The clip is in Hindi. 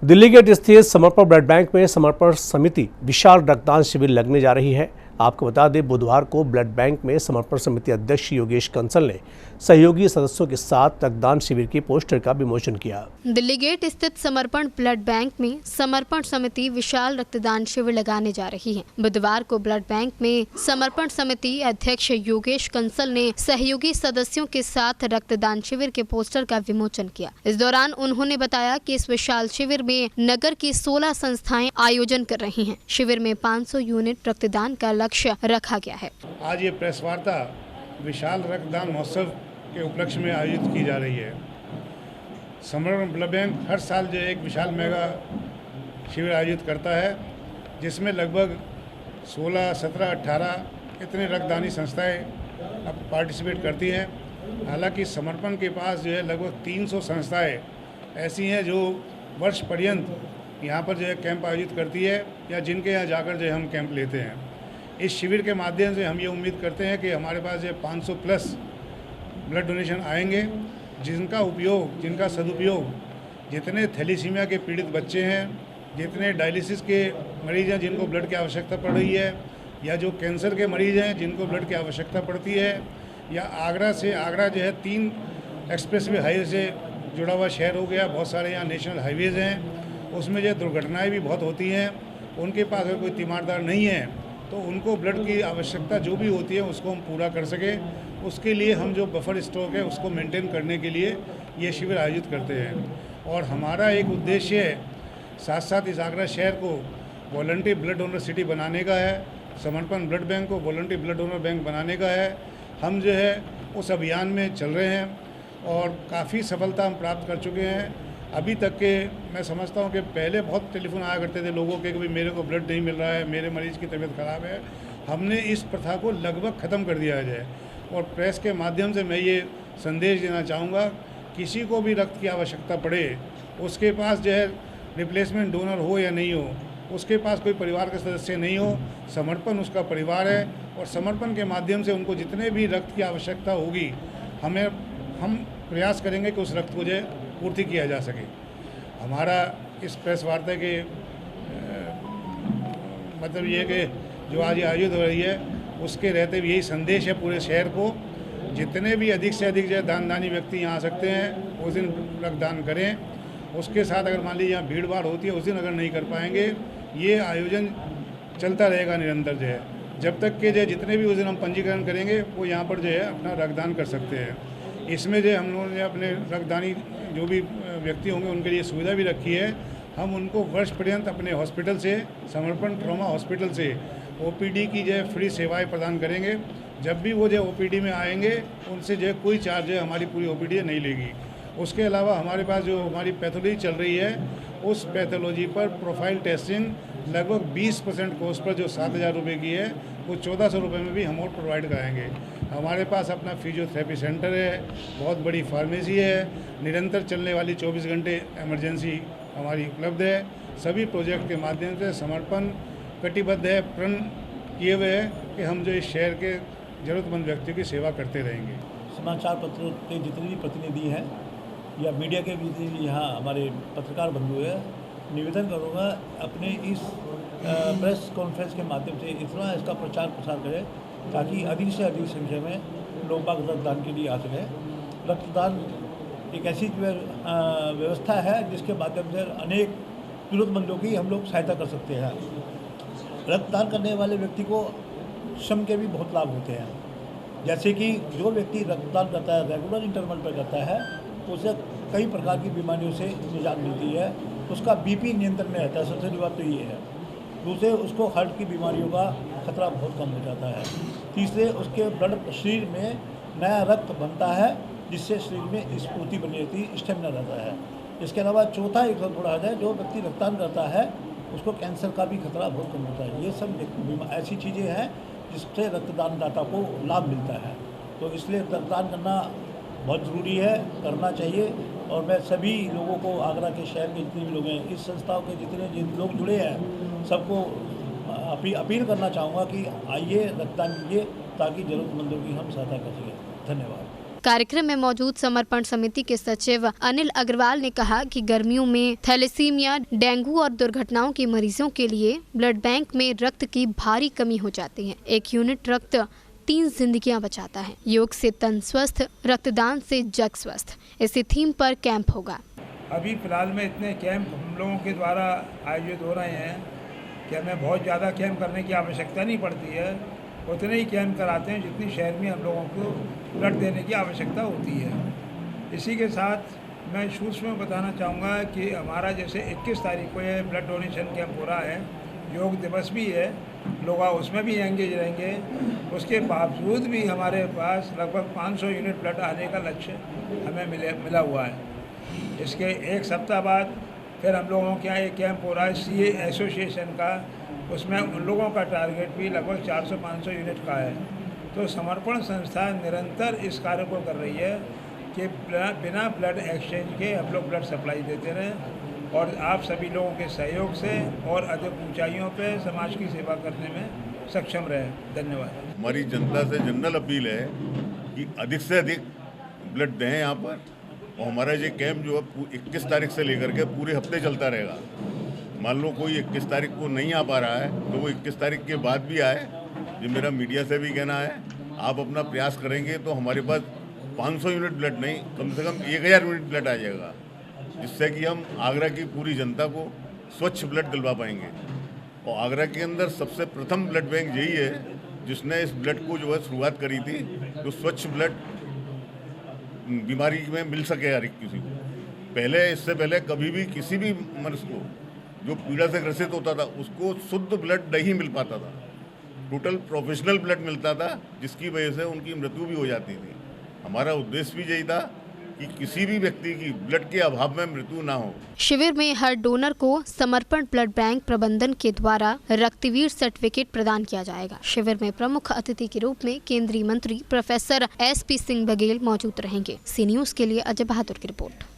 दिल्ली गेट स्थित समर्पण ब्लड बैंक में समर्पण समिति विशाल रक्तदान शिविर लगने जा रही है। आपको बता दें, बुधवार को ब्लड बैंक में समर्पण समिति अध्यक्ष योगेश कंसल ने सहयोगी सदस्यों के साथ रक्तदान शिविर की पोस्टर का विमोचन किया। दिल्ली गेट स्थित समर्पण ब्लड बैंक में समर्पण समिति विशाल रक्तदान शिविर लगाने जा रही है। बुधवार को ब्लड बैंक में समर्पण समिति अध्यक्ष योगेश कंसल ने सहयोगी सदस्यों के साथ रक्तदान शिविर के पोस्टर का विमोचन किया। इस दौरान उन्होंने बताया कि इस विशाल शिविर में नगर की 16 संस्थाएं आयोजन कर रही हैं। शिविर में 500 यूनिट रक्तदान का लक्ष्य रखा गया है। आज ये प्रेस वार्ता विशाल रक्तदान महोत्सव के उपलक्ष्य में आयोजित की जा रही है। समर्पण ब्लड बैंक हर साल जो एक विशाल मेगा शिविर आयोजित करता है, जिसमें लगभग 16, 17, 18 इतने रक्तदानी संस्थाएं अब पार्टिसिपेट करती हैं। हालांकि समर्पण के पास जो है लगभग 300 संस्थाएं ऐसी हैं जो वर्ष पर्यंत यहाँ पर जो है कैंप आयोजित करती है या जिनके यहाँ जाकर जो है हम कैंप लेते हैं। इस शिविर के माध्यम से हम ये उम्मीद करते हैं कि हमारे पास जो 500 प्लस ब्लड डोनेशन आएंगे, जिनका उपयोग, जिनका सदुपयोग जितने थैलीसीमिया के पीड़ित बच्चे हैं, जितने डायलिसिस के मरीज़ हैं जिनको ब्लड की आवश्यकता पड़ रही है, या जो कैंसर के मरीज़ हैं जिनको ब्लड की आवश्यकता पड़ती है, या आगरा जो है 3 एक्सप्रेसवे हाईवे से जुड़ा हुआ शहर हो गया, बहुत सारे यहाँ नेशनल हाईवेज़ हैं, उसमें जो दुर्घटनाएँ भी बहुत होती हैं। उनके पास अगर कोई तीमारदार नहीं है तो उनको ब्लड की आवश्यकता जो भी होती है उसको हम पूरा कर सकें, उसके लिए हम जो बफर स्टॉक है उसको मेंटेन करने के लिए ये शिविर आयोजित करते हैं। और हमारा एक उद्देश्य है साथ साथ इस आगरा शहर को वॉलंटरी ब्लड डोनर सिटी बनाने का है, समर्पण ब्लड बैंक को वॉलंटरी ब्लड डोनर बैंक बनाने का है। हम जो है उस अभियान में चल रहे हैं और काफ़ी सफलता हम प्राप्त कर चुके हैं। अभी तक के मैं समझता हूँ कि पहले बहुत टेलीफोन आया करते थे लोगों के कि भाई मेरे को ब्लड नहीं मिल रहा है, मेरे मरीज़ की तबीयत ख़राब है। हमने इस प्रथा को लगभग ख़त्म कर दिया है। और प्रेस के माध्यम से मैं ये संदेश देना चाहूँगा, किसी को भी रक्त की आवश्यकता पड़े, उसके पास जो है रिप्लेसमेंट डोनर हो या नहीं हो, उसके पास कोई परिवार के सदस्य नहीं हो, समर्पण उसका परिवार है। और समर्पण के माध्यम से उनको जितने भी रक्त की आवश्यकता होगी हम प्रयास करेंगे कि उस रक्त को जो है पूर्ति किया जा सके। हमारा इस प्रेस वार्ता के मतलब ये कि जो आज आयोजित हो रही है उसके रहते हुए यही संदेश है पूरे शहर को, जितने भी अधिक से अधिक जो दानदानी व्यक्ति यहाँ आ सकते हैं उस दिन रक्तदान करें। उसके साथ अगर मान लीजिए यहाँ भीड़ भाड़ होती है उस दिन अगर नहीं कर पाएंगे, ये आयोजन चलता रहेगा निरंतर जो है, जब तक के जो जितने भी उस दिन हम पंजीकरण करेंगे वो यहाँ पर जो है अपना रक्तदान कर सकते हैं। इसमें जो हम लोगों ने अपने रक्तदानी जो भी व्यक्ति होंगे उनके लिए सुविधा भी रखी है। हम उनको वर्ष पर्यंत अपने हॉस्पिटल से, समर्पण ट्रॉमा हॉस्पिटल से ओपीडी की जो फ्री सेवाएं प्रदान करेंगे। जब भी वो जो ओपीडी में आएंगे उनसे जो कोई चार्ज है हमारी पूरी ओपीडी नहीं लेगी। उसके अलावा हमारे पास जो हमारी पैथोलॉजी चल रही है उस पैथोलॉजी पर प्रोफाइल टेस्टिंग लगभग 20% कॉस्ट पर जो 7,000 रुपये की है वो 1,400 रुपये में भी हम और प्रोवाइड कराएंगे। हमारे पास अपना फिजियोथेरेपी सेंटर है, बहुत बड़ी फार्मेसी है, निरंतर चलने वाली 24 घंटे इमरजेंसी हमारी उपलब्ध है। सभी प्रोजेक्ट के माध्यम से समर्पण कटिबद्ध है, प्रण किए हुए है कि हम जो इस शहर के ज़रूरतमंद व्यक्तियों की सेवा करते रहेंगे। समाचार पत्रों के जितने भी प्रतिनिधि हैं या मीडिया के भी यहाँ हमारे पत्रकार बंधु हैं, निवेदन करूँगा अपने इस प्रेस कॉन्फ्रेंस के माध्यम से इतना इसका प्रचार प्रसार करें ताकि अधिक से अधिक संख्या में लोग बाग रक्तदान के लिए आ सकें। रक्तदान एक ऐसी व्यवस्था है जिसके माध्यम से अनेक ज़रूरतमंदों की हम लोग सहायता कर सकते हैं। रक्तदान करने वाले व्यक्ति को श्रम के भी बहुत लाभ होते हैं, जैसे कि जो व्यक्ति रक्तदान करता है, रेगुलर इंटरवल पर करता है, उसे कई प्रकार की बीमारियों से निजात मिलती है। उसका बीपी नियंत्रण में रहता है, सबसे बड़ी बात तो ये है। दूसरे, उसको हार्ट की बीमारियों का खतरा बहुत कम हो जाता है। तीसरे, उसके ब्लड शरीर में नया रक्त बनता है जिससे शरीर में स्फूर्ति बनी रहती है, स्टेमिना रहता है। इसके अलावा चौथा एक थोड़ा है, जो व्यक्ति रक्तदान करता है उसको कैंसर का भी खतरा बहुत कम होता है। ये सब ऐसी चीज़ें हैं जिससे रक्तदान दाता को लाभ मिलता है। तो इसलिए रक्तदान करना बहुत ज़रूरी है, करना चाहिए। और मैं सभी लोगों को, आगरा के शहर के जितने भी लोग हैं, इस संस्थाओं के जितने लोग जुड़े हैं, सबको अपील करना चाहूँगा कि आइए रक्तदान कीजिए ताकि ज़रूरतमंदों की हम सहायता कर सकें। धन्यवाद। कार्यक्रम में मौजूद समर्पण समिति के सचिव अनिल अग्रवाल ने कहा कि गर्मियों में थैलेसीमिया, डेंगू और दुर्घटनाओं के मरीजों के लिए ब्लड बैंक में रक्त की भारी कमी हो जाती है। 1 यूनिट रक्त 3 जिंदगियां बचाता है। योग से तन स्वस्थ, रक्तदान से जग स्वस्थ। इसी थीम पर कैंप होगा। अभी फिलहाल में इतने कैंप हम लोगों के द्वारा आयोजित हो रहे हैं कि हमें बहुत ज़्यादा कैंप करने की आवश्यकता नहीं पड़ती है। उतने ही कैंप कराते हैं जितनी शहर में हम लोगों को ब्लड देने की आवश्यकता होती है। इसी के साथ मैं सूक्ष्म में बताना चाहूँगा कि हमारा जैसे 21 तारीख को ये ब्लड डोनेशन कैंप हो रहा है, योग दिवस भी है, लोग उसमें भी एंगेज रहेंगे। उसके बावजूद भी हमारे पास लगभग 500 यूनिट ब्लड आने का लक्ष्य हमें मिला हुआ है। इसके 1 सप्ताह बाद फिर हम लोगों के यहाँ एक कैंप हो रहा है CA एसोसिएशन का, उसमें उन लोगों का टारगेट भी लगभग 400-500 यूनिट का है। तो समर्पण संस्था निरंतर इस कार्य को कर रही है कि बिना ब्लड एक्सचेंज के हम लोग ब्लड सप्लाई देते रहें और आप सभी लोगों के सहयोग से और अधिक ऊंचाइयों पे समाज की सेवा करने में सक्षम रहे। धन्यवाद। हमारी जनता से जनरल अपील है कि अधिक से अधिक ब्लड दें यहाँ पर, और हमारा ये कैंप जो है 21 तारीख से लेकर के पूरे हफ्ते चलता रहेगा। मान लो कोई 21 तारीख को नहीं आ पा रहा है तो वो 21 तारीख के बाद भी आए। ये मेरा मीडिया से भी कहना है, आप अपना प्रयास करेंगे तो हमारे पास 500 यूनिट ब्लड नहीं, कम से कम 1000 यूनिट ब्लड आ जाएगा, जिससे कि हम आगरा की पूरी जनता को स्वच्छ ब्लड दिलवा पाएंगे। और आगरा के अंदर सबसे प्रथम ब्लड बैंक यही है जिसने इस ब्लड को जो है शुरुआत करी थी, तो स्वच्छ ब्लड बीमारी में मिल सके हर एक किसी को। पहले, इससे पहले कभी भी किसी भी मनुष्य को जो पीड़ा से ग्रसित होता था उसको शुद्ध ब्लड नहीं मिल पाता था, टोटल प्रोफेशनल ब्लड मिलता था, जिसकी वजह से उनकी मृत्यु भी हो जाती थी। हमारा उद्देश्य भी यही था कि किसी भी व्यक्ति की ब्लड के अभाव में मृत्यु ना हो। शिविर में हर डोनर को समर्पण ब्लड बैंक प्रबंधन के द्वारा रक्तवीर सर्टिफिकेट प्रदान किया जाएगा। शिविर में प्रमुख अतिथि के रूप में केंद्रीय मंत्री प्रोफेसर SP सिंह बघेल मौजूद रहेंगे। सी न्यूज़ के लिए अजय बहादुर की रिपोर्ट।